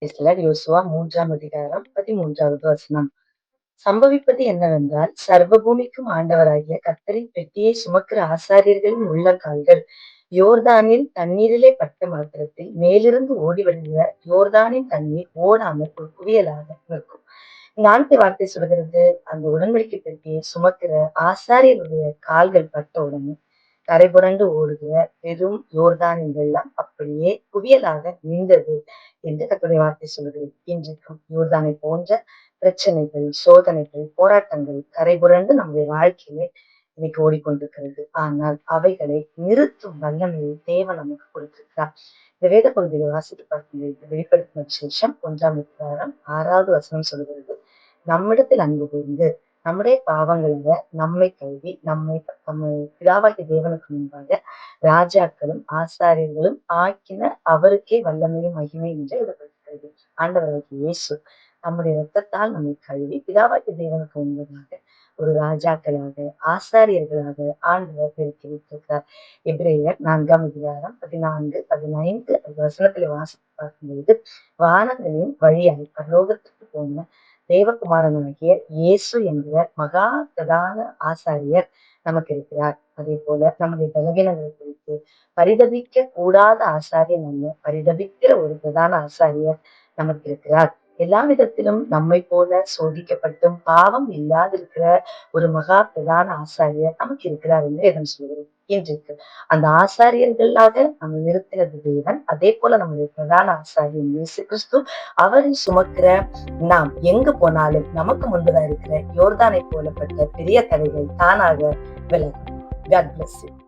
சிலர் யோசுவா 3ஆம் அதிகாரம் 13வது வசனம். சம்பவிப்பது என்னவென்றால், சர்வ பூமிக்கும் ஆண்டவராகிய கர்த்தரின் பெட்டியை சுமக்கிற ஆசாரியர்களின் உள்ளங்கால்கள் யோர்தானில் தண்ணீரிலே பட்ட மாத்திரத்தில் மேலிருந்து ஓடி வருகிற யோர்தானின் தண்ணீர் ஓடாமல் ஒரு குவியலாக நிற்கும். இந்த வார்த்தை சொல்கிறது, அந்த உடன்படிக்கை பெட்டியை சுமக்கிற ஆசாரியருடைய கால்கள் பட்ட உடனே கரை புரண்டு ஓடுகிற பெரும் யோர்தானின் வெள்ளம் அப்படியே குவியலாக நீண்டது என்று கர்த்தருடைய வார்த்தை சொல்கிறது. இன்றைக்கும் யோர்தானை போன்ற பிரச்சனைகள், சோதனைகள், போராட்டங்கள் கரை புரண்டு நம்முடைய வாழ்க்கையிலே இன்னைக்கு ஓடிக்கொண்டிருக்கிறது. ஆனால் அவைகளை நிறுத்தும் வல்லமையை தேவன் நமக்கு கொடுத்திருக்கிறார். இந்த வேத பகுதியை வாசித்து பார்க்கும்போது வெளிப்படுத்தின விசேஷம் 1ஆம் அதிகாரம் 6வது வசனம் சொல்கிறது, நம்மிடத்தில் அன்பு கூர்ந்து நம்முடைய பாவங்களை நம்மை கழுவி நம்ம பிதாவாகிய தேவனுக்கு முன்பாக ராஜாக்களும் ஆசாரியர்களும் ஆக்கின அவருக்கே வல்லமையும் மகிமை என்று எழுதப்பட்டிருக்கிறது. ஆண்டவராகிய இயேசு நம்முடைய இரத்தத்தால் நம்மை கழுவி பிதாவாகிய தேவனுக்கு முன்பதாக ஒரு ராஜாக்களாக ஆசாரியர்களாக ஆண்டவர் பெருக்கி வைத்திருக்கிறார். எபிரேயர் 4ஆம் அதிகாரம் 14, 15 வசனத்துல வாசித்து பார்க்கும்போது, வானங்களின் வழியாய் பரலோகத்துக்கு போன தேவகுமாரனாகிய இயேசு என்கிற மகா பிரதான ஆசாரியர் நமக்கு இருக்கிறார். அதே போல நம்முடைய பலவீனங்களை குறித்து பரிதபிக்க கூடாத ஆசாரியர் நம்ம பரிதபிக்கிற ஒரு பிரதான ஆசாரியர் நமக்கு இருக்கிறார். எல்லா விதத்திலும் நம்மை போல சோதிக்கப்பட்டும் பாவம் இல்லாதிருக்கிற ஒரு மகா பிரதான ஆசாரியர் நமக்கு இருக்கிறார் என்று வேதம் சொல்கிறது. இன்றைக்கு அந்த ஆசாரியர்களாக நம்ம நிறுத்துகிறது தேவன். அதே போல நம்முடைய பிரதான ஆசாரியர் இயேசு கிறிஸ்து, அவரை சுமக்கிற நாம் எங்கு போனாலும் நமக்கு முன்பதா இருக்கிற யோர்தானை போலப்பட்ட பெரிய தடைகள் தானாக விலகும். God bless you.